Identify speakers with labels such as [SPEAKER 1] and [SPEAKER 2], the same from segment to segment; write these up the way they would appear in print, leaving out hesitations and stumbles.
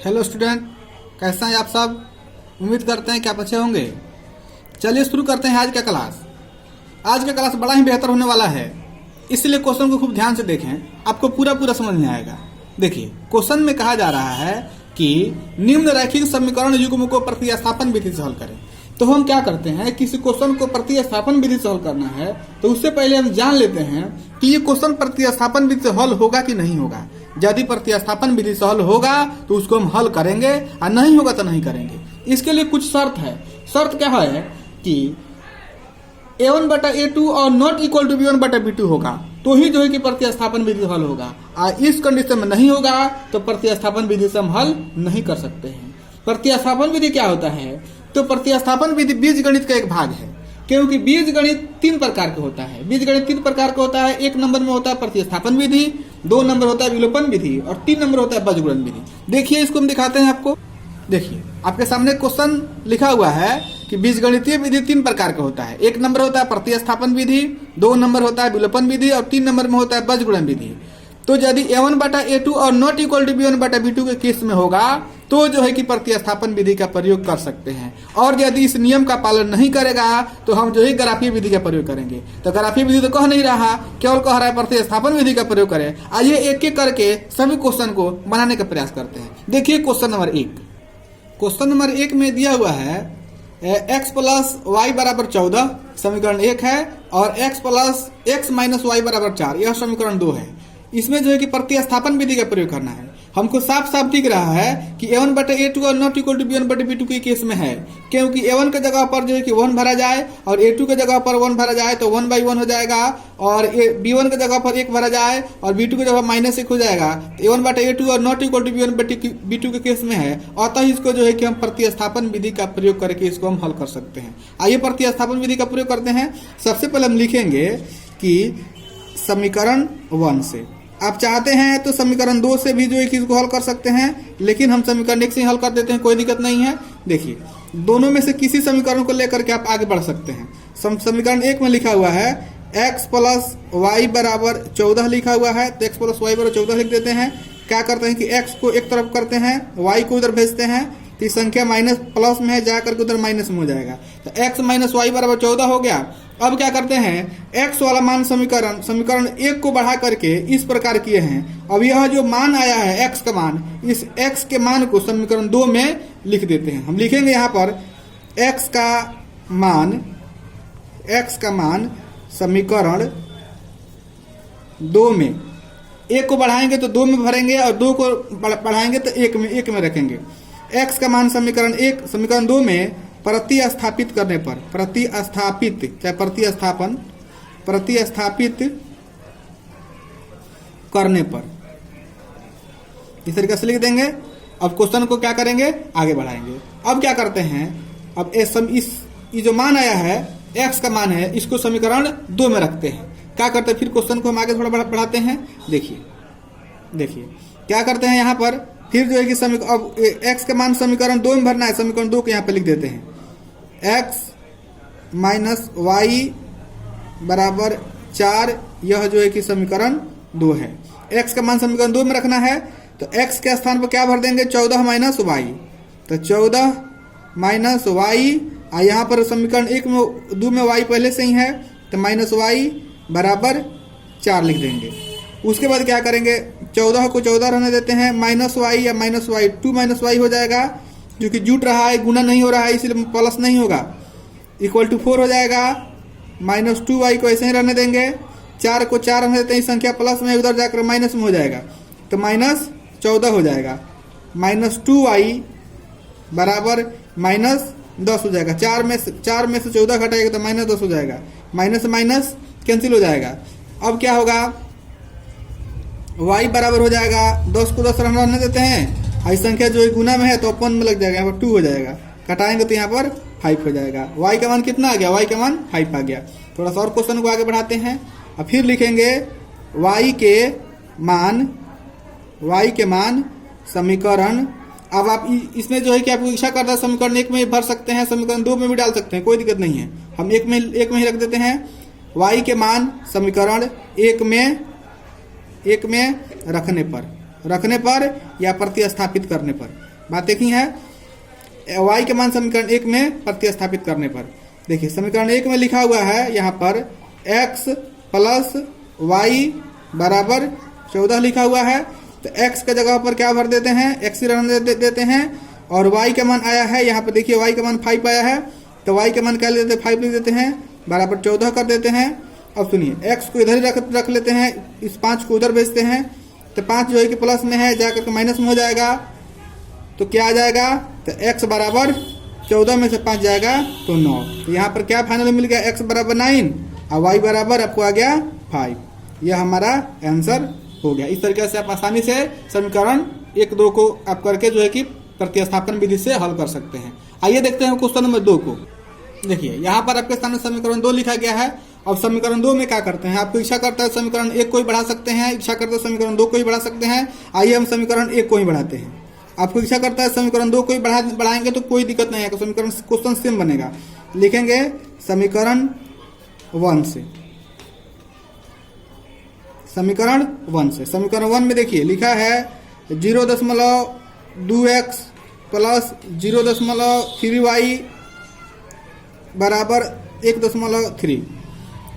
[SPEAKER 1] Hello student, कैसे हैं आप सब। उम्मीद करते हैं कि आप अच्छे होंगे। चलिए शुरू करते हैं आज का क्लास। आज का क्लास बड़ा ही बेहतर होने वाला है, इसलिए क्वेश्चन को खूब ध्यान से देखें, आपको पूरा समझ में आएगा। देखिए, क्वेश्चन में कहा जा रहा है कि निम्न रैखिक समीकरण युग्म को प्रतिस्थापन विधि से हल करें। तो हम क्या करते हैं, किसी क्वेश्चन को प्रतिस्थापन विधि से हल करना है तो उससे पहले हम जान लेते हैं कि ये क्वेश्चन प्रतिस्थापन विधि से हल होगा कि नहीं होगा। यदि प्रतिस्थापन विधि से हल होगा तो उसको हम हल करेंगे और नहीं होगा तो नहीं करेंगे। इसके लिए कुछ शर्त है। शर्त क्या है कि a1/a2 और नॉट इक्वल टू b1/b2 होगा तो ही जो है कि प्रतिस्थापन विधि से हल होगा, और इस कंडीशन में नहीं होगा तो प्रतिस्थापन विधि से हम हल नहीं कर सकते हैं। प्रतिस्थापन विधि क्या होता है, तो प्रतिस्थापन विधि बीजगणित का एक भाग है, क्योंकि बीजगणित 3 प्रकार का होता है। बीजगणित 3 प्रकार का होता है। 1 नंबर में होता है प्रतिस्थापन विधि, 2 नंबर होता है विलोपन विधि और 3 नंबर होता है बीजगणित विधि। देखिए, इसको हम दिखाते हैं आपको। देखिए, आपके सामने क्वेश्चन लिखा हुआ है कि बीजगणितीय विधि 3 प्रकार का होता है। 1 नंबर होता है प्रतिस्थापन विधि, 2 नंबर होता है विलोपन विधि और 3 नंबर में होता है बीजगणित विधि। तो यदि a1/a2 और नॉट इक्वल टू b1/b2 के केस में होगा तो जो है कि प्रतिस्थापन विधि का प्रयोग कर सकते हैं, और यदि इस नियम का पालन नहीं करेगा तो हम जो है ग्राफीय विधि का प्रयोग करेंगे। तो ग्राफीय विधि तो कह नहीं रहा, केवल कह रहा है प्रतिस्थापन विधि का प्रयोग करें। आइए एक एक करके सभी क्वेश्चन को बनाने का प्रयास करते हैं। देखिए, क्वेश्चन नंबर 1। क्वेश्चन नंबर 1 में दिया हुआ है x + y = 14 समीकरण 1 है, और x + x - y = 4 यह समीकरण 2 है। इसमें जो है कि प्रतिस्थापन विधि का प्रयोग करना है। हमको साफ साफ दिख रहा है कि a1/a2 और नॉट इक्वल टू b1/b2 के केस में है, क्योंकि a1 के जगह पर जो है कि 1 भरा जाए और a2 के जगह पर 1 भरा जाए तो 1/1 हो जाएगा, और b1 के जगह पर 1 भरा जाए और b2 के जगह -1 हो जाएगा। a1/a2 और नॉट इक्वल टू b1/b2 के केस में है, अतः इसको जो है कि हम प्रतिस्थापन विधि का प्रयोग करके इसको हम हल कर सकते हैं। आइए प्रतिस्थापन विधि का प्रयोग करते हैं। सबसे पहले हम लिखेंगे कि समीकरण 1 से, आप चाहते हैं तो समीकरण 2 से भी जो है कि इसको हल कर सकते हैं, लेकिन हम समीकरण 1 से हल कर देते हैं, कोई दिक्कत नहीं है। देखिए, दोनों में से किसी समीकरण को लेकर के आप आगे बढ़ सकते हैं। समीकरण 1 में लिखा हुआ है x + y = 14 लिखा हुआ है, तो x + y = 14 लिख देते हैं। क्या करते हैं कि x को एक तरफ करते हैं, y को उधर भेजते हैं, तो संख्या माइनस प्लस में है, जाकर के उधर माइनस में हो जाएगा। तो x - y = 14 हो गया। अब क्या करते हैं, x वाला मान समीकरण 1 को बढ़ा करके इस प्रकार किए हैं। अब यह जो मान आया है x का मान, इस x के मान को समीकरण 2 में लिख देते हैं। हम लिखेंगे यहाँ पर x का मान समीकरण 2 में, 1 को बढ़ाएंगे तो 2 में भरेंगे और 2 को बढ़ाएंगे तो 1 में रखेंगे। x का मान समीकरण 2 में प्रतिस्थापित करने पर, प्रतिस्थापित करने पर इस तरीके से लिख देंगे। अब क्वेश्चन को क्या करेंगे, आगे बढ़ाएंगे। अब क्या करते हैं, अब ये जो मान आया है x का मान है, इसको समीकरण 2 में रखते हैं। क्या करते हैं, फिर क्वेश्चन को हम आगे थोड़ा बढ़ाते हैं। देखिए क्या करते हैं, यहाँ पर फिर जो है कि अब x का मान समीकरण 2 में भरना है। समीकरण 2 को यहाँ पे लिख देते हैं, x - y = 4, यह जो है कि समीकरण 2 है। x का मान समीकरण 2 में रखना है, तो x के स्थान पर क्या भर देंगे, 14 - y, तो 14 - y, और यहाँ पर समीकरण 1 में 2 में y पहले से ही है, तो -y = 4 लिख देंगे। उसके बाद क्या करेंगे, 14 को 14 रहने देते हैं, -y या -y 2 - y हो जाएगा, जो कि जुट रहा है, गुना नहीं हो रहा है, इसलिए प्लस नहीं होगा, = 4 हो जाएगा। -2y को ऐसे ही रहने देंगे, 4 को 4 रहने देते हैं, संख्या प्लस में उधर जाकर माइनस में हो जाएगा, तो -14 हो जाएगा। -2y = -10 हो जाएगा। 4 में से 14 घटाएगा तो -10 हो जाएगा, माइनस माइनस कैंसिल हो जाएगा। अब क्या होगा, y बराबर हो जाएगा, 10 को 10 रहने देते हैं, आई संख्या जो गुना में है तो अपन में लग जाएगा, यहाँ पर 2 हो जाएगा, कटाएंगे तो यहाँ पर 5 हो जाएगा। y का मान कितना आ गया, y का मान 5 आ गया। थोड़ा सा और क्वेश्चन को आगे बढ़ाते हैं। अब फिर लिखेंगे y के मान समीकरण। अब आप इसमें जो है कि आपको इच्छा करता है समीकरण 1 में भर सकते हैं, समीकरण 2 में भी डाल सकते हैं, कोई दिक्कत नहीं है। हम एक में ही रख देते हैं। y के मान समीकरण 1 में रखने पर या प्रतिस्थापित करने पर बात देखी है। y के मान समीकरण 1 में प्रतिस्थापित करने पर देखिए समीकरण 1 में लिखा हुआ है यहाँ पर x प्लस y बराबर 14 लिखा हुआ है। तो x के जगह पर क्या भर देते हैं, x ही रहने देते हैं और y का मान आया है यहाँ पर देखिए y का मान 5 आया है तो y का मान क्या ले देते हैं 5 लिख देते हैं बराबर 14 कर देते हैं। अब सुनिए x को इधर ही रख लेते हैं, इस 5 को उधर भेजते हैं तो 5 जो है कि प्लस में है जाकर के माइनस में हो जाएगा तो क्या आ जाएगा, तो x बराबर 14 में से 5 जाएगा तो 9। तो यहाँ पर क्या फाइनल मिल गया, x बराबर 9 और y बराबर आपको आ गया 5। यह हमारा आंसर हो गया। इस तरीके से आप आसानी से समीकरण 1 2 को आप करके जो है कि प्रतिस्थापन विधि से हल कर सकते हैं। आइए देखते हैं क्वेश्चन नंबर 2 को। देखिए यहाँ पर आपके सामने समीकरण 2 लिखा गया है। अब समीकरण 2 में क्या करते हैं, आपको इच्छा करता है समीकरण 1 को ही बढ़ा सकते हैं, इच्छा करता है समीकरण 2 को ही बढ़ा सकते हैं। आइए हम समीकरण 1 को ही बढ़ाते हैं। आपको इच्छा करता है समीकरण 2 को ही बढ़ाएंगे तो कोई दिक्कत नहीं है, समीकरण क्वेश्चन सेम बनेगा। लिखेंगे समीकरण 1 से, समीकरण 1 से। समीकरण 1 में देखिए लिखा है 0.2x प्लस 0.3y बराबर 1.3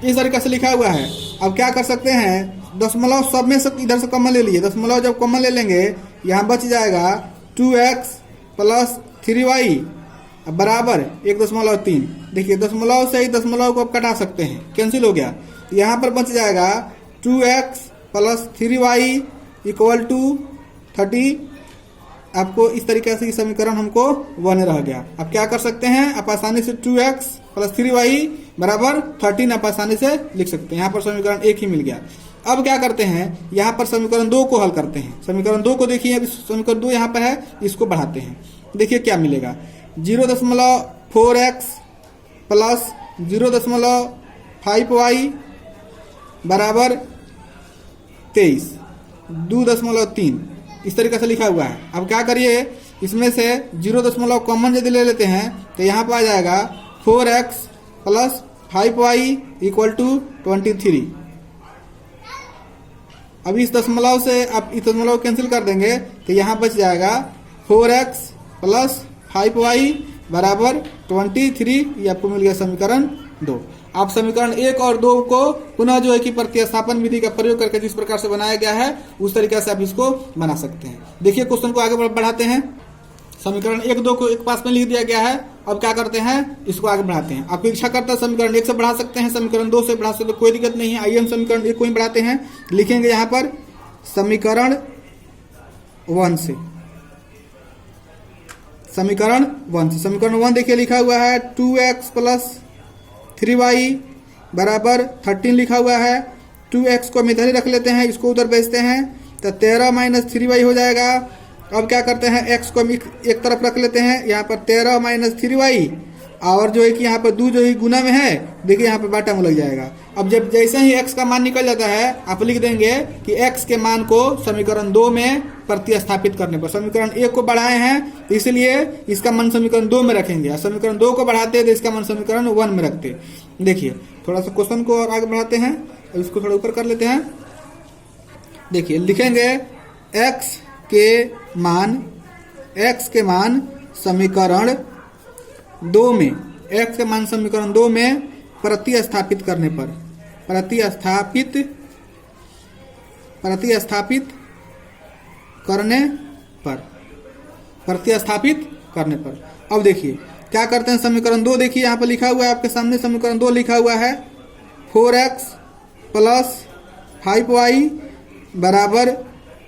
[SPEAKER 1] इस तरीके से लिखा हुआ है। अब क्या कर सकते हैं, दशमलव सब में से इधर से कॉमन ले लिए, दशमलव जब कॉमन ले लेंगे यहाँ बच जाएगा 2x प्लस 3y बराबर 1.3। देखिए दशमलव से ही दशमलव को आप कटा सकते हैं, कैंसिल हो गया। यहाँ पर बच जाएगा 2x plus 3y equal to 30। आपको इस तरीके से समीकरण हमको 1 रह गया। अब क्या कर सकते हैं, आप आसानी से 2x प्लस 3y बराबर 13 आप आसानी से लिख सकते हैं। यहाँ पर समीकरण 1 ही मिल गया। अब क्या करते हैं, यहाँ पर समीकरण 2 को हल करते हैं। समीकरण 2 को देखिए, अभी समीकरण 2 यहाँ पर है, इसको बढ़ाते हैं। देखिए क्या मिलेगा, 0.4x प्लस 0.5y बराबर 23 2.3 इस तरीके से लिखा हुआ है। अब क्या करिए, इसमें से 0 कॉमन यदि ले लेते हैं तो यहाँ पर आ जाएगा 4x plus 5y equal to 23। अब इस दशमलव से आप इस दशमलव कैंसिल कर देंगे तो यहाँ बच जाएगा 4x प्लस 5y बराबर 23। ये आपको मिल गया समीकरण 2। आप समीकरण 1 और 2 को पुनः जो है कि प्रतिस्थापन विधि का प्रयोग करके जिस प्रकार से बनाया गया है उस तरीके से आप इसको बना सकते हैं। देखिए क्वेश्चन को आगे बढ़ाते हैं। समीकरण 1 2 को एक पास में लिख दिया गया है। अब क्या करते हैं, इसको आगे बढ़ाते हैं। आपको इच्छा करता है समीकरण 1 से बढ़ा सकते हैं, समीकरण 2 से बढ़ा सकते हैं, कोई दिक्कत नहीं है। आइए हम समीकरण 1 को ही बढ़ाते हैं। लिखेंगे यहाँ पर समीकरण 1 से, समीकरण 1 से। समीकरण 1 देखिए लिखा हुआ है 2x प्लस 3y बराबर 13 लिखा हुआ है। 2x को हम इधर ही रख लेते हैं, इसको उधर भेजते हैं तो 13 माइनस 3y हो जाएगा। अब क्या करते हैं, x को हम एक तरफ रख लेते हैं, यहाँ पर 13 माइनस 3y और जो है कि यहाँ पर 2 जो है गुना में है, देखिए यहाँ पर बाटा में लग जाएगा। अब जब जैसे ही x का मान निकल जाता है आप लिख देंगे कि x के मान को समीकरण 2 में प्रतिस्थापित करने पर, समीकरण 1 को बढ़ाए हैं इसलिए इसका मान समीकरण 2 में रखेंगे, समीकरण 2 को बढ़ाते तो इसका मान समीकरण 1 में रखते। देखिए थोड़ा सा क्वेश्चन को और आगे बढ़ाते हैं, इसको थोड़ा ऊपर कर लेते हैं। देखिए लिखेंगे x के मान समीकरण 2 में, x के मान समीकरण 2 में प्रतिस्थापित करने पर, प्रतिस्थापित करने पर। अब देखिए क्या करते हैं, समीकरण 2 देखिए यहाँ पर लिखा हुआ है आपके सामने, समीकरण 2 लिखा हुआ है 4x प्लस 5y बराबर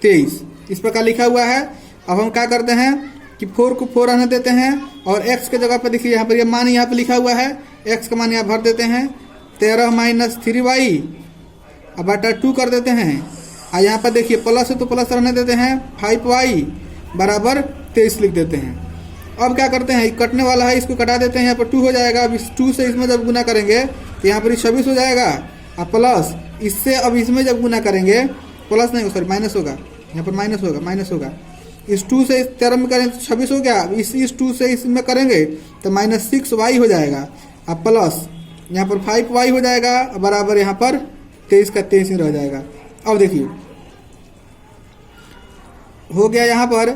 [SPEAKER 1] 23 इस प्रकार लिखा हुआ है। अब हम क्या करते हैं कि 4 को 4 रहने देते हैं और x के जगह पर देखिए यहाँ पर ये मान यहाँ पर लिखा हुआ है, x का मान यहाँ भर देते हैं 13 माइनस 3y अब बटा 2 कर देते हैं। और यहाँ पर देखिए प्लस है तो प्लस रहने देते हैं, 5y बराबर 23 लिख देते हैं। अब क्या करते हैं, कटने वाला है इसको कटा देते हैं, यहाँ पर 2 हो जाएगा। अब इस 2 से इसमें जब गुना करेंगे तो यहाँ पर 26 हो जाएगा और प्लस इससे अब इसमें जब गुना करेंगे, प्लस नहीं सॉरी माइनस होगा, यहाँ पर माइनस होगा। इस 2 से इस 13 में करें तो 26 हो गया। इस 2 से इसमें करेंगे तो माइनस 6y हो जाएगा अब प्लस यहाँ पर 5y हो जाएगा बराबर यहाँ पर 23 का 23 ही रह जाएगा। अब देखिए हो गया यहाँ पर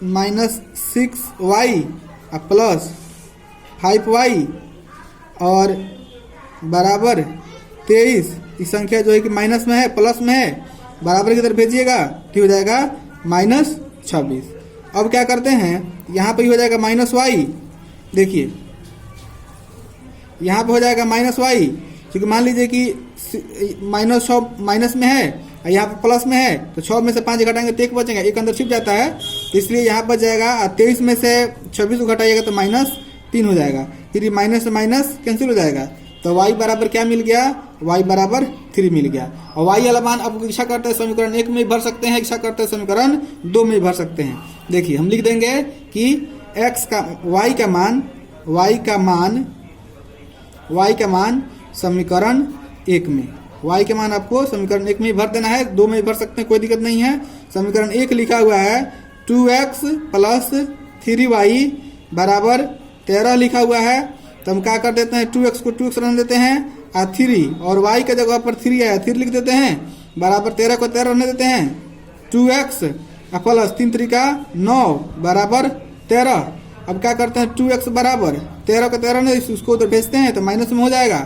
[SPEAKER 1] -6y प्लस 5y और बराबर 23, ये संख्या जो है कि माइनस में है प्लस में है, बराबर की तरफ भेजिएगा, ठीक हो जाएगा -26। अब क्या करते हैं, यहाँ पे हो जाएगा -y, देखिए यहाँ पे हो जाएगा -y, क्योंकि मान लीजिए कि -6 माइनस में है और यहाँ पे प्लस में है, तो 6 में से 5 घटाएंगे तो 1 बचेगा, एक अंदर छिप जाता है, इसलिए यहाँ पर जाएगा 23 में से 26 को घटाइएगा तो -3 हो जाएगा, फिर माइनस से माइनस कैंसिल हो जाएगा, तो y बराबर क्या मिल गया, y बराबर 3 मिल गया। और y वाला मान अब इच्छा करते हैं समीकरण 1 में भर सकते हैं, इच्छा करते हैं समीकरण 2 में भर सकते हैं। देखिए हम लिख देंगे कि y का मान समीकरण 1 में, y के मान आपको समीकरण 1 में भर देना है, 2 में भर सकते हैं, कोई दिक्कत नहीं है। समीकरण 1 लिखा हुआ है 2x प्लस 3y बराबर 13 लिखा हुआ है, तो हम क्या कर देते हैं, 2x को 2x रहने देते हैं और 3 और y के जगह पर 3 आया 3 लिख देते हैं, बराबर 13 को 13 रहने देते हैं, 2x प्लस 3 3 का 9 बराबर 13। अब क्या करते हैं, 2x बराबर 13 को 13 ने उसको उधर भेजते हैं तो माइनस में हो जाएगा,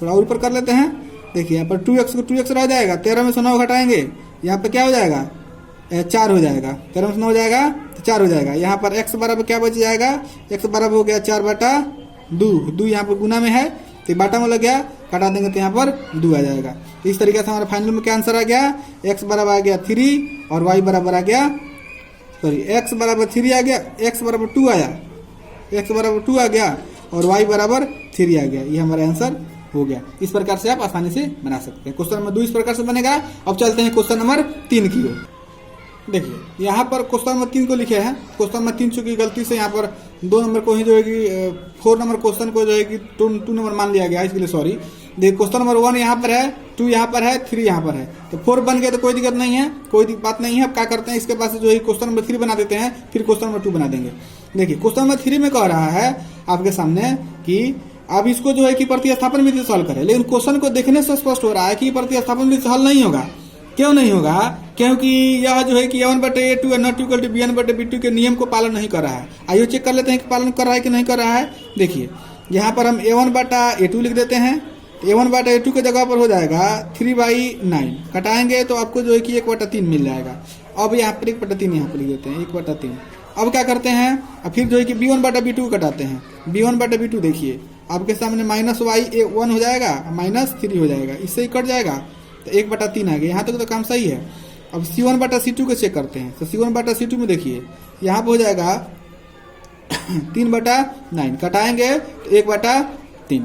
[SPEAKER 1] थोड़ा ऊपर कर लेते हैं। देखिए यहाँ पर 2x को 2x रह जाएगा, 13 में से 9 घटाएंगे, यहाँ पे क्या हो जाएगा, 4 हो जाएगा, 13 में से 9 हो जाएगा तो 4 हो जाएगा। यहाँ पर x बराबर क्या बच जाएगा, x बराबर हो गया 4/2, यहाँ पर गुना में है तो बाटा में लग गया, काटा देंगे तो यहाँ पर 2 आ जाएगा। तो इस तरीके से हमारा फाइनल में क्या आंसर आ गया, x बराबर आ गया 3 और y बराबर आ गया, सॉरी x बराबर 3 आ गया, x बराबर 2 आया, x बराबर 2 आ गया और y बराबर 3 आ गया, ये हमारा आंसर हो गया। इस प्रकार से आप आसानी से बना सकते हैं। क्वेश्चन नंबर 2 इस प्रकार से बनेगा। अब चलते हैं क्वेश्चन नंबर 3 की ओर। देखिए यहाँ पर क्वेश्चन नंबर 3 को लिखे हैं, क्वेश्चन नंबर 3 चूंकि गलती से यहाँ पर 2 नंबर को ही जो है कि 4 नंबर क्वेश्चन को जो है कि 2 नंबर मान लिया गया, इसके लिए सॉरी। देखिए क्वेश्चन नंबर 1 यहाँ पर है, 2 यहाँ पर है, 3 यहाँ पर है, तो 4 बन गया तो कोई दिक्कत नहीं है, कोई बात नहीं है। अब क्या करते हैं, इसके पास जो है क्वेश्चन नंबर 3 बना देते हैं, फिर क्वेश्चन नंबर 2 बना देंगे। देखिए क्वेश्चन नंबर 3 में कह रहा है आपके सामने कि अब इसको जो है कि प्रतिस्थापन विधि से सॉल्व करें, लेकिन क्वेश्चन को देखने से स्पष्ट हो रहा है कि प्रतिस्थापन विधि से हल नहीं होगा। क्यों नहीं होगा, क्योंकि यह जो है कि a1/a2 not equal to b1/b2 के नियम को पालन नहीं कर रहा है। आइए चेक कर लेते हैं कि पालन कर रहा है कि नहीं कर रहा है। देखिए यहाँ पर हम a1/a2 लिख देते हैं, a1/a2 के जगह पर हो जाएगा 3/9, कटाएंगे तो आपको जो है कि 1/3 मिल जाएगा। अब यहाँ पर 1/3 यहाँ पर लिख देते हैं, 1/3। अब क्या करते हैं, अब फिर जो है कि b1/b2 कटाते हैं, b1/b2 देखिए आपके सामने -y1 हो जाएगा, -3 हो जाएगा, इससे ही कट जाएगा तो 1/3 आ गया। यहाँ तक तो काम सही है। अब c1/c2 को चेक करते हैं, तो c1/c2 में देखिए यहाँ पे हो जाएगा 3/9, कटाएंगे तो 1/3।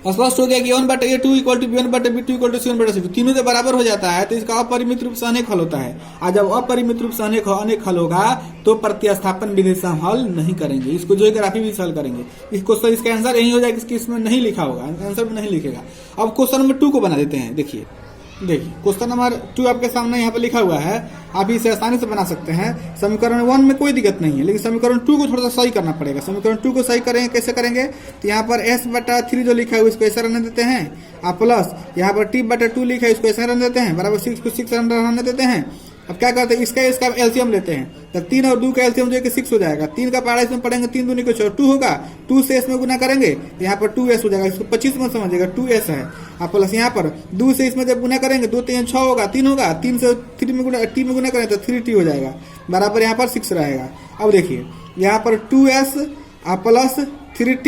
[SPEAKER 1] स्पष्ट हो गया कि a1/a2 equal to b1/b2 equal to c1/c2, तीनों से बराबर हो जाता है तो इसका अपरिमित रूप से अनेक हल होता है। और जब अपरिमित रूप से अनेक हल होगा तो प्रतिस्थापन विधि से हम हल नहीं करेंगे, इसको जो है ग्राफी विधि से हल करेंगे। इसका आंसर यही हो जाएगा, इसमें नहीं लिखा होगा, आंसर में नहीं लिखेगा। अब क्वेश्चन नंबर 2 को बना देते हैं। देखिए क्वेश्चन नंबर 2 आपके सामने यहाँ पे लिखा हुआ है, आप इसे आसानी से बना सकते हैं। समीकरण 1 में कोई दिक्कत नहीं है, लेकिन समीकरण 2 को थोड़ा सा सही करना पड़ेगा। समीकरण 2 को सही करेंगे, कैसे करेंगे, तो यहाँ पर s/3 जो लिखा है इसको ऐसा रहने देते हैं, आप प्लस यहाँ पर t/2 लिखा है इसको ऐसा रहने देते हैं, बराबर 6 को 6 रहने देते हैं। अब क्या करते हैं, इसका एलसीएम लेते हैं, तो 3 और 2 का एलसीएम जो है कि 6 हो जाएगा। 3 का पहाड़ा इसमें पढ़ेंगे, 3 दूनी को 2 होगा, 2 से इसमें गुना करेंगे तो यहाँ पर 2s हो जाएगा, इसको 25 में समझिएगा 2s है। आप प्लस यहाँ पर 2 से इसमें जब गुना करेंगे 2 3 6 होगा, 3 होगा, 3 से t में गुना करें तो 3t हो जाएगा, बराबर यहाँ पर 6 रहेगा। अब देखिए यहाँ पर 2s प्लस 3t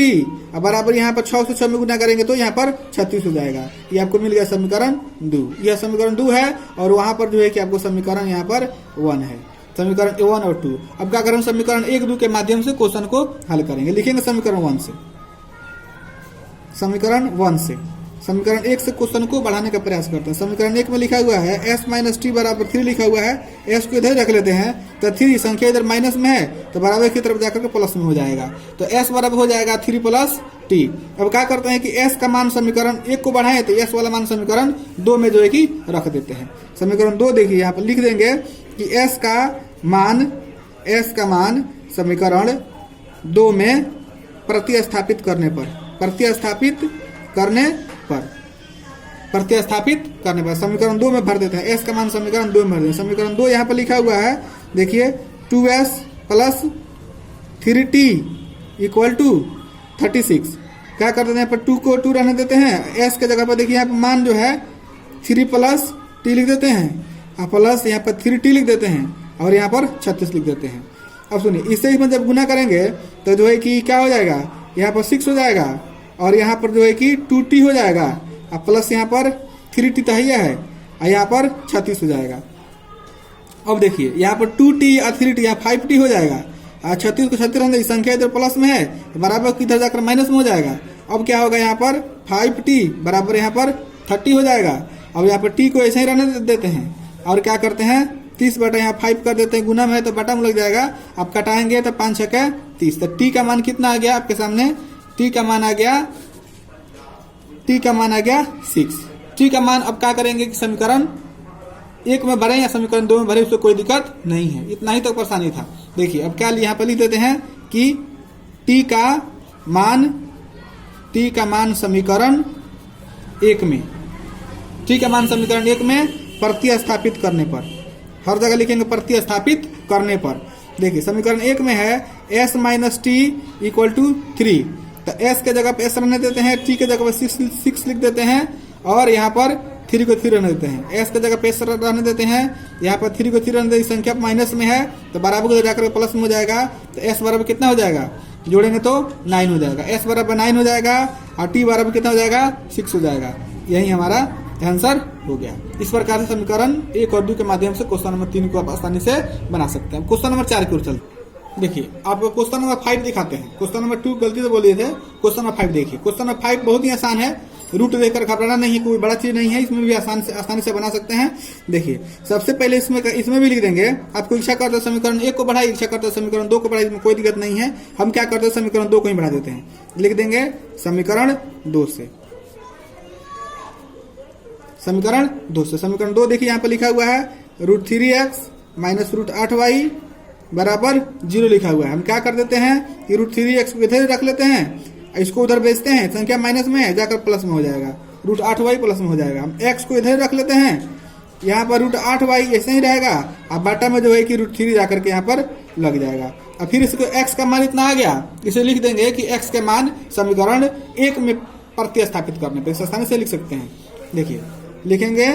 [SPEAKER 1] बराबर यहाँ पर 6 से 6 में गुना करेंगे तो यहाँ पर 36 हो जाएगा। ये आपको मिल गया समीकरण 2, यह समीकरण 2 है। और वहां पर जो है कि आपको समीकरण यहाँ पर 1 है, समीकरण 1 और 2। अब क्या करें, समीकरण 1 2 के माध्यम से क्वेश्चन को हल करेंगे। लिखेंगे समीकरण 1 से, समीकरण 1 से समीकरण 1 से क्वेश्चन को बढ़ाने का प्रयास करते हैं। समीकरण 1 में लिखा हुआ है s-t बराबर 3 लिखा हुआ है, s को इधर रख लेते हैं तो 3 संख्या इधर माइनस में है तो बराबर की तरफ जाकर के प्लस में हो जाएगा, तो s बराबर हो जाएगा 3 + t। अब क्या करते हैं कि s का मान समीकरण 1 को बढ़ाएं तो s वाला मान समीकरण 2 में जो है कि रख देते हैं। समीकरण 2 देखिए यहाँ पर लिख देंगे कि s का मान समीकरण 2 में प्रतिस्थापित करने पर प्रतिस्थापित करने पर समीकरण 2 में भर देते हैं। s का मान समीकरण 2 में भर देते हैं। समीकरण 2 यहाँ पर लिखा हुआ है, देखिए 2s plus 3t equal to 36। क्या कर देते हैं, यहाँ पर 2 को 2 रहने देते हैं। s के जगह पर देखिए यहाँ पर मान जो है 3 प्लस t लिख देते हैं, प्लस यहाँ पर 3t लिख देते हैं और यहाँ पर 36 लिख देते हैं। अब सुनिए, इससे इसमें जब गुना करेंगे तो जो है कि क्या हो जाएगा, यहाँ पर 6 हो जाएगा और यहाँ पर जो है कि 2t हो जाएगा, अब प्लस यहाँ पर 3t तहिया है और यहाँ पर 36 हो जाएगा। अब देखिए यहाँ पर 2t और 3t, यहाँ 5t हो जाएगा और 36 को 36 रहने, संख्या इधर प्लस में है बराबर की इधर जाकर माइनस में हो जाएगा। अब क्या होगा, यहाँ पर 5t बराबर यहाँ पर 30 हो जाएगा। अब यहाँ पर t को ऐसे ही रहने देते हैं और क्या करते हैं, 30 बटा यहाँ 5 कर देते हैं, गुना में है तो बटा में लग जाएगा। अब कटाएंगे तो 5 6 30, तो t का मान कितना आ गया आपके सामने, t का मान आ गया 6। t का मान अब क्या करेंगे कि समीकरण 1 में भरे या समीकरण 2 में भरे, उससे कोई दिक्कत नहीं है, इतना ही तो परेशानी था। देखिए अब क्या यहाँ पर लिख देते हैं कि t का मान समीकरण 1 में, t का मान समीकरण 1 में प्रतिस्थापित करने पर, हर जगह लिखेंगे प्रतिस्थापित करने पर। देखिए समीकरण 1 में है s minus t equal to 3, तो s के जगह पर s रहने देते हैं, t के जगह पर 6 लिख देते हैं और यहाँ पर 3 को 3 रहने देते हैं। s के जगह पे s रहने देते हैं, यहाँ पर 3 को 3 रहने देते, संख्या माइनस में है तो बराबर को जाकर प्लस में हो जाएगा। तो s बराबर कितना हो जाएगा, जोड़ेंगे तो 9 हो जाएगा, s बराबर 9 हो जाएगा और t बराबर कितना हो जाएगा, 6 हो जाएगा। यही हमारा आंसर हो गया। इस प्रकार से समीकरण 1 और 2 के माध्यम से क्वेश्चन नंबर 3 को आप आसानी से बना सकते हैं। क्वेश्चन नंबर 4 की ओर चलते हैं। देखिए आपको क्वेश्चन नंबर 5 दिखाते हैं। क्वेश्चन नंबर 2 गलती से बोलिए थे, क्वेश्चन नंबर 5 देखिए। क्वेश्चन नंबर 5 बहुत ही आसान है, रूट देखकर घबराना नहीं है, कोई बड़ा चीज नहीं है, इसमें भी आसानी से बना सकते हैं। देखिए सबसे पहले इसमें भी लिख देंगे, आपको इच्छा करते समीकरण 1 को बढ़ाई, इच्छा करते समीकरण 2 को बढ़ाई, इसमें कोई दिक्कत नहीं है। हम क्या करते हैं, समीकरण 2 को ही बढ़ा देते हैं, लिख देंगे समीकरण 2 से, समीकरण 2 से। समीकरण 2 देखिए यहाँ पर लिखा हुआ है √3x माइनस √8y बराबर 0 लिखा हुआ है। हम क्या कर देते हैं कि √3x को इधर रख लेते हैं, इसको उधर भेजते हैं, संख्या माइनस में है जाकर प्लस में हो जाएगा, √8y प्लस में हो जाएगा। हम x को इधर रख लेते हैं, यहाँ पर √8y ऐसे ही रहेगा, अब बाटा में जो है कि √3 जाकर के यहाँ पर लग जाएगा। अब फिर इसको x का मान इतना आ गया, इसे लिख देंगे कि x के मान समीकरण 1 में प्रतिस्थापित करने पर इस आसानी से लिख सकते हैं। देखिए लिखेंगे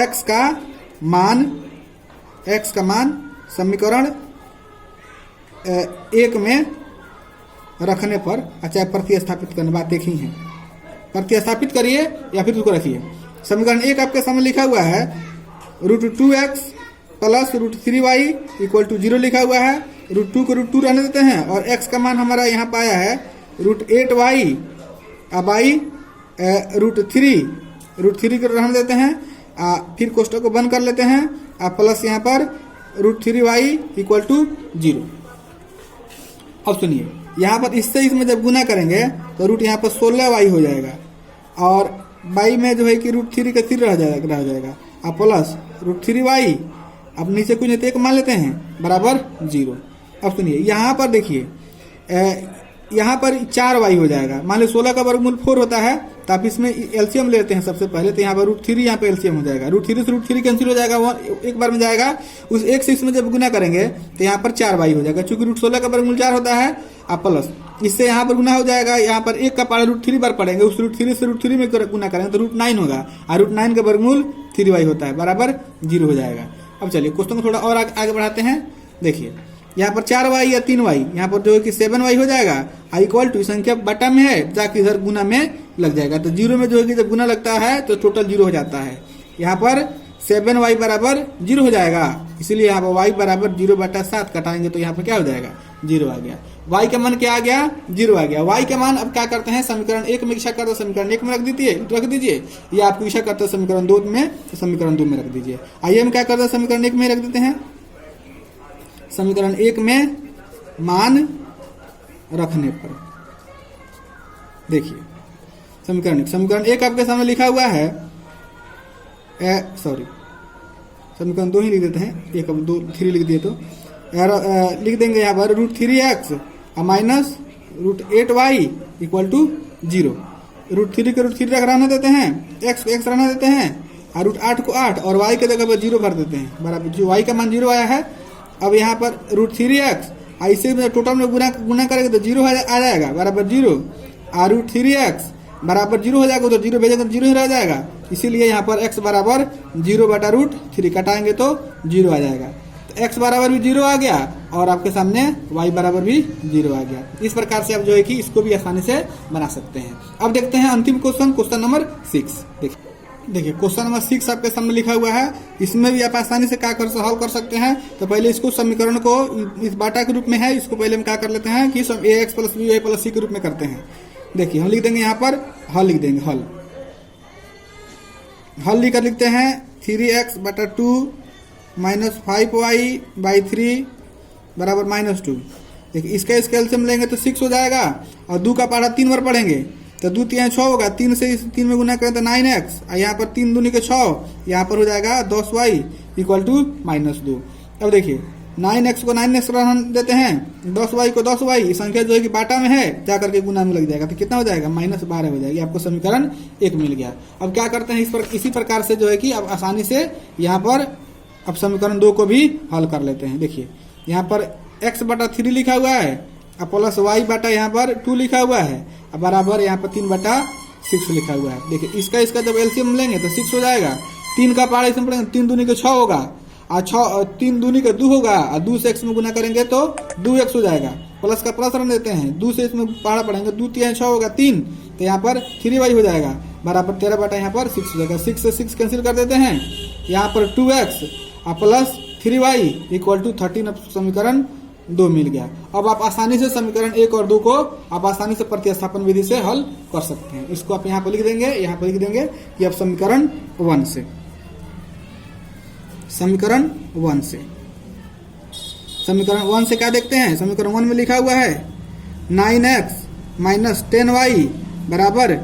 [SPEAKER 1] x का मान समीकरण 1 में रखने पर, अच्छा प्रतिस्थापित करने बात एक ही है, प्रतिस्थापित करिए या फिर उसको रखिए। समीकरण 1 आपके सामने लिखा हुआ है √2x plus √3y equal to 0 लिखा हुआ है। √2 को √2 रहने देते हैं और x का मान हमारा यहाँ पाया है √8y, अब आई √3 को रहने देते हैं, फिर कोष्टक को बंद कर लेते हैं, प्लस यहाँ पर √3y इक्वल टू 0। अब सुनिए यहाँ पर इसमें जब गुना करेंगे तो रूट यहाँ पर 16y हो जाएगा और y में जो है कि √3 का 3 रह जाएगा, अब प्लस √3y, अब नीचे कुछ नहीं तो 1 मान लेते हैं बराबर 0। अब सुनिए यहाँ पर देखिए यहाँ पर 4y हो जाएगा, मान लो 16 का वर्गमूल 4 होता है, तो आप इसमें एलसीएम लेते हैं सबसे पहले, तो यहाँ पर √3 यहाँ पे एलसीएम हो जाएगा, √3 से √3 कैंसिल हो जाएगा, वो एक बार में जाएगा, उस एक से इसमें जब गुना करेंगे तो यहाँ पर 4y हो जाएगा, चूंकि √16 का वर्गमूल 4 होता है, अब प्लस इससे यहाँ पर गुना हो जाएगा, यहाँ पर 1 का पारा √3 बार पढ़ेंगे, उस √3 से √3 में गुना करेंगे तो √9 होगा, और √9 का वर्गमूल 3y होता है बराबर 0 हो जाएगा। अब चलिए क्वेश्चन को थोड़ा और आगे बढ़ाते हैं। देखिए यहाँ पर 4y या 3y, यहाँ पर जो है कि 7y हो जाएगा, इक्वल टू संख्या बटा में है जाके इधर गुना में लग जाएगा, तो 0 में जो है कि जब गुना लगता है तो टोटल 0 हो जाता है। यहाँ पर 7y बराबर 0 हो जाएगा, इसीलिए यहाँ पर y बराबर 0/7 कटाएंगे तो यहाँ पर क्या हो जाएगा, 0 आ गया। y का मान क्या आ गया, 0 आ गया। y का मान अब क्या करते हैं, समीकरण 1 में इच्छा करते समीकरण 1 में रख दीजिए, या आपको इच्छा करते समीकरण 2 में तो समीकरण 2 में रख दीजिए। आइए हम क्या करते हैं, समीकरण 1 में रख देते हैं, समीकरण 1 में मान रखने पर। देखिए समीकरण 1 आपके सामने लिखा हुआ है, समीकरण 2 ही लिख देते हैं, 1 अब 2 3 लिख दिए तो लिख देंगे यहाँ पर √3x minus √8y equal to 0। √3 के √3 तक रहने देते हैं, x को x रहने देते हैं, और √8 को 8 और y के जगह पर 0 भर देते हैं, बराबर जो y का मान 0 आया है। अब यहाँ पर √3x ऐसे में टोटल में गुना करेंगे तो 0 आ जाएगा, बराबर 0, और √3x बराबर 0 हो जाएगा, तो 0 भेजेंगे तो 0 ही रह जाएगा, इसीलिए यहाँ पर x बराबर 0/√3 कटाएंगे तो 0 आ जाएगा। तो x बराबर भी 0 आ गया और आपके सामने y बराबर भी 0 आ गया। इस प्रकार से आप जो है कि इसको भी आसानी से बना सकते हैं। अब देखते हैं अंतिम क्वेश्चन नंबर 6। देखिए क्वेश्चन नंबर 6 आपके सामने लिखा हुआ है। इसमें भी आप आसानी से क्या सॉल्व कर सकते हैं। तो पहले इसको समीकरण को इस बाटा के रूप में है, इसको पहले हम क्या कर लेते हैं कि ax + by + c के रूप में करते हैं। देखिए हम लिख देंगे यहाँ पर हल लिख देंगे, हल लिखते हैं 3x/2 - 5y/3 बराबर -2। देखिए इसका एलसीएम लेंगे तो 6 हो जाएगा और 2 का पहाड़ा 3 बार पढ़ेंगे तो 2 3 6 होगा, 3 से इस 3 में गुना करें तो 9x, और यहाँ पर 3 दूनी के 6, यहाँ पर हो जाएगा 10y = -2। अब देखिए 9x को 9x रहने देते हैं, 10y को 10y, ये संख्या जो है कि बाटा में है जाकर के गुना में लग जाएगा, तो कितना हो जाएगा -12 हो जाएगी। आपको समीकरण 1 मिल गया। अब क्या करते हैं इसी प्रकार से जो है कि अब आसानी से यहाँ पर अब समीकरण 2 को भी हल कर लेते हैं। देखिए यहाँ पर x/3 लिखा हुआ है और प्लस y/ यहाँ पर 2 लिखा हुआ है और बराबर यहाँ पर 3/6 लिखा हुआ है। देखिए इसका जब एलसीएम लेंगे तो 6 हो जाएगा, 3 का पहाड़ा इसमें पड़ेगा, 3 दूनी के 6 होगा और 3 दूनी के 2 होगा और 2 से x में गुना करेंगे तो 2x हो जाएगा, प्लस का प्लस रख देते हैं, 2 से इसमें पहाड़ा पड़ेंगे, 2 3 6 होगा 3, तो यहाँ पर 3y हो जाएगा, बराबर 13 यहाँ पर 6 हो जाएगा। 6 से 6 कैंसिल कर देते हैं, यहाँ पर 2x और प्लस 3y = 13। समीकरण 2 मिल गया। अब आप आसानी से समीकरण 1 और 2 को आप आसानी से प्रतिस्थापन विधि से हल कर सकते हैं। इसको आप यहाँ पर लिख देंगे, यहाँ पर लिख देंगे कि अब समीकरण 1 से समीकरण 1 से क्या देखते हैं। समीकरण 1 में लिखा हुआ है 9x - 10y बराबर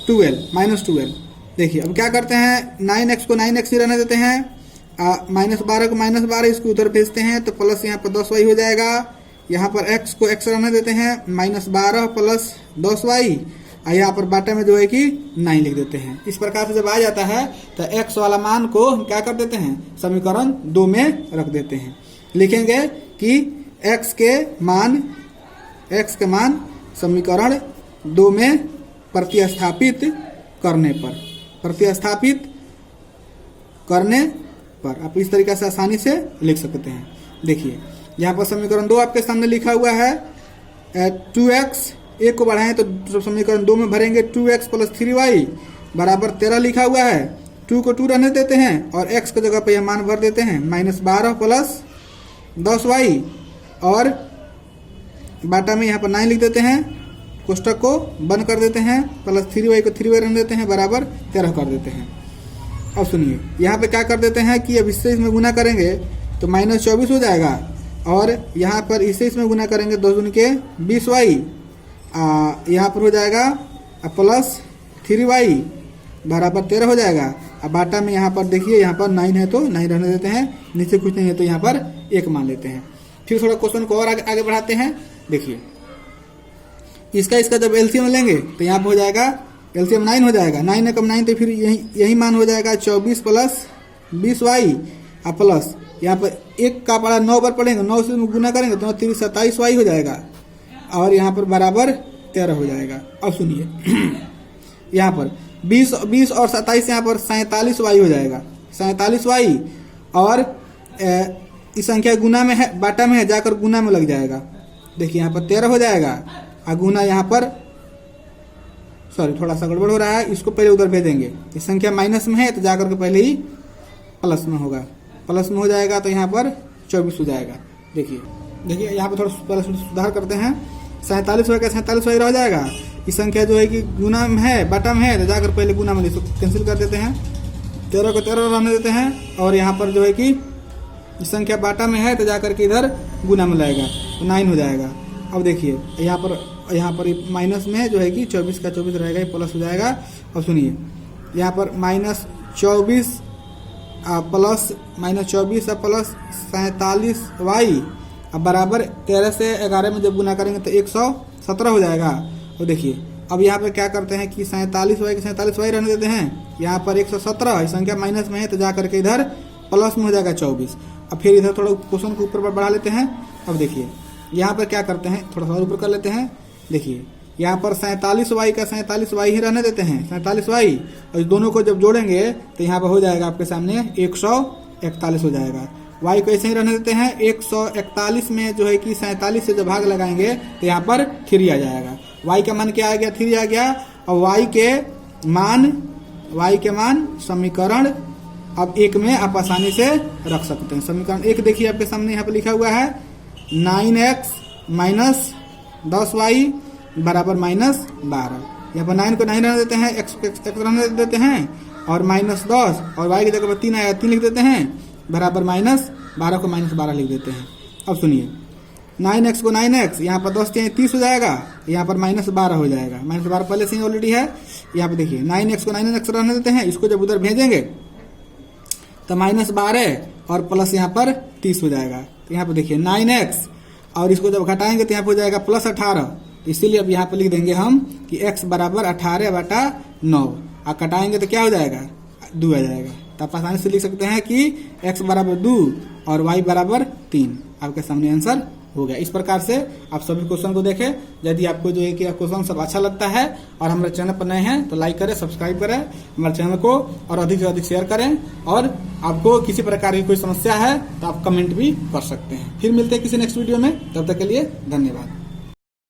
[SPEAKER 1] 12। देखिए अब क्या करते हैं, 9x को 9x ही रहने देते हैं, -12 को -12 इसको उधर भेजते हैं तो प्लस यहाँ पर 10y हो जाएगा। यहाँ पर x को x रहने देते हैं, -12 प्लस 10y, और यहाँ पर बाटा में जो है कि 9 लिख देते हैं। इस प्रकार से जब आ जाता है तो x वाला मान को हम क्या कर देते हैं, समीकरण 2 में रख देते हैं। लिखेंगे कि x के मान समीकरण 2 में प्रतिस्थापित करने पर आप इस तरीके से आसानी से लिख सकते हैं। देखिए यहाँ पर समीकरण 2 आपके सामने लिखा हुआ है 2x, 1 को बढ़ाएं तो समीकरण 2 में भरेंगे 2x + 3y बराबर 13 लिखा हुआ है। 2 को 2 रहने देते हैं और x की जगह पर यह मान भर देते हैं, -12 प्लस 10y, और बाटा में यहाँ पर 9 लिख देते हैं, कोष्टक को बंद कर देते हैं, प्लस 3y को 3y रहने देते हैं, बराबर 13 कर देते हैं। अब सुनिए यहाँ पे क्या कर देते हैं कि अब इससे इसमें गुना करेंगे तो -24 हो जाएगा, और यहाँ पर इससे इसमें गुना करेंगे 2 दूनी के 20y, यहाँ पर हो जाएगा प्लस 3y बराबर 13 हो जाएगा। अब बाटा में यहाँ पर देखिए यहाँ पर 9 है तो 9 रहने देते हैं, नीचे कुछ नहीं है तो यहाँ पर 1 मान लेते हैं। फिर थोड़ा क्वेश्चन को और आगे बढ़ाते हैं। देखिए इसका जब एलसीएम लेंगे तो यहाँ पर हो जाएगा एलसीएम 9 हो जाएगा, 9 कम 9 तो फिर यही मान हो जाएगा 24 प्लस 20y और प्लस यहाँ पर 1 का पड़ा 9 बार पढ़ेंगे, 9 से गुना करेंगे तो 3 27y हो जाएगा, और यहाँ पर बराबर 13 हो जाएगा। अब सुनिए यहाँ पर 20 और 27 यहाँ पर 47y हो जाएगा, 47y, और इस संख्या गुना में है, बाटा में है, जाकर गुना में लग जाएगा। देखिए यहाँ पर 13 हो जाएगा और गुना यहाँ पर थोड़ा सा गड़बड़ हो रहा है, इसको पहले उधर भेजेंगे। इस संख्या माइनस में है तो जाकर के पहले ही प्लस में होगा, प्लस में हो जाएगा तो यहाँ पर 24 हो जाएगा। देखिए यहाँ पर थोड़ा सुधार करते हैं, 47 होगा, 47 रह जाएगा। इस संख्या जो है कि गुना में है, बाटा में है तो जाकर पहले गुना में इसको कैंसिल कर देते हैं, 13 को 13 रहने देते हैं, और यहाँ पर जो है कि इस संख्या बाटा में है तो जाकर के इधर गुना में लाएगा तो 9 हो जाएगा। अब देखिए यहाँ पर माइनस में जो है कि 24 का 24 रहेगा, प्लस हो जाएगा। और सुनिए यहाँ पर -24 प्लस प्लस 47y अब बराबर 13 से 11 में जब गुना करेंगे तो 117 हो जाएगा। और देखिए अब यहाँ पे क्या करते हैं कि 47y के 47y रहने देते हैं। यहाँ पर 117 संख्या माइनस में है तो जा करके इधर प्लस में हो जाएगा 24। अब फिर इधर थोड़ा क्वेश्चन को ऊपर बढ़ा लेते हैं। अब देखिए यहाँ पर क्या करते हैं, थोड़ा सा ऊपर कर लेते हैं। देखिए यहाँ पर 47y का 47y ही रहने देते हैं, 47y, और दोनों को जब जोड़ेंगे तो यहाँ पर हो जाएगा आपके सामने 141 हो जाएगा। y को ऐसे ही रहने देते हैं। 141 में जो है कि 47 से जब भाग लगाएंगे तो यहाँ पर 3 आ जाएगा। y का मान क्या आ गया, 3 आ गया। और y के मान समीकरण अब 1 में आप आसानी से रख सकते हैं। समीकरण 1 देखिए आपके सामने यहाँ पर लिखा हुआ है 9x माइनस 10y बराबर माइनस 12। यहाँ पर 9 को नहीं रहने देते हैं, x रहने देते हैं, और माइनस 10 और y की जगह पर 3 आया 3 लिख देते हैं, बराबर माइनस 12 को माइनस 12 लिख देते हैं। अब सुनिए 9x को 9x, यहाँ पर 10 से 30 हो जाएगा, यहाँ पर माइनस 12 हो जाएगा। माइनस 12 पहले से ही ऑलरेडी है। यहाँ पर देखिए 9x को 9x रहने देते हैं, इसको जब उधर भेजेंगे तो माइनस 12 और प्लस यहाँ पर 30 हो जाएगा। तो यहाँ पर देखिए 9x और इसको जब घटाएंगे तो यहाँ पर हो जाएगा प्लस 18। इसीलिए अब यहाँ पर लिख देंगे हम कि x बराबर 18/9, और कटाएंगे तो क्या हो जाएगा, 2 आ जाएगा। तो आप आसानी से लिख सकते हैं कि x बराबर 2 और y बराबर 3। आपके सामने आंसर हो गया। इस प्रकार से आप सभी क्वेश्चन को देखें। यदि आपको जो है कि क्वेश्चन सब अच्छा लगता है और हमारे चैनल पर नए हैं तो लाइक करें, सब्सक्राइब करें हमारे चैनल को, और अधिक से अधिक शेयर करें। और आपको किसी प्रकार की कोई समस्या है तो आप कमेंट भी कर सकते हैं। फिर मिलते हैं किसी नेक्स्ट वीडियो में, तब तक के लिए धन्यवाद।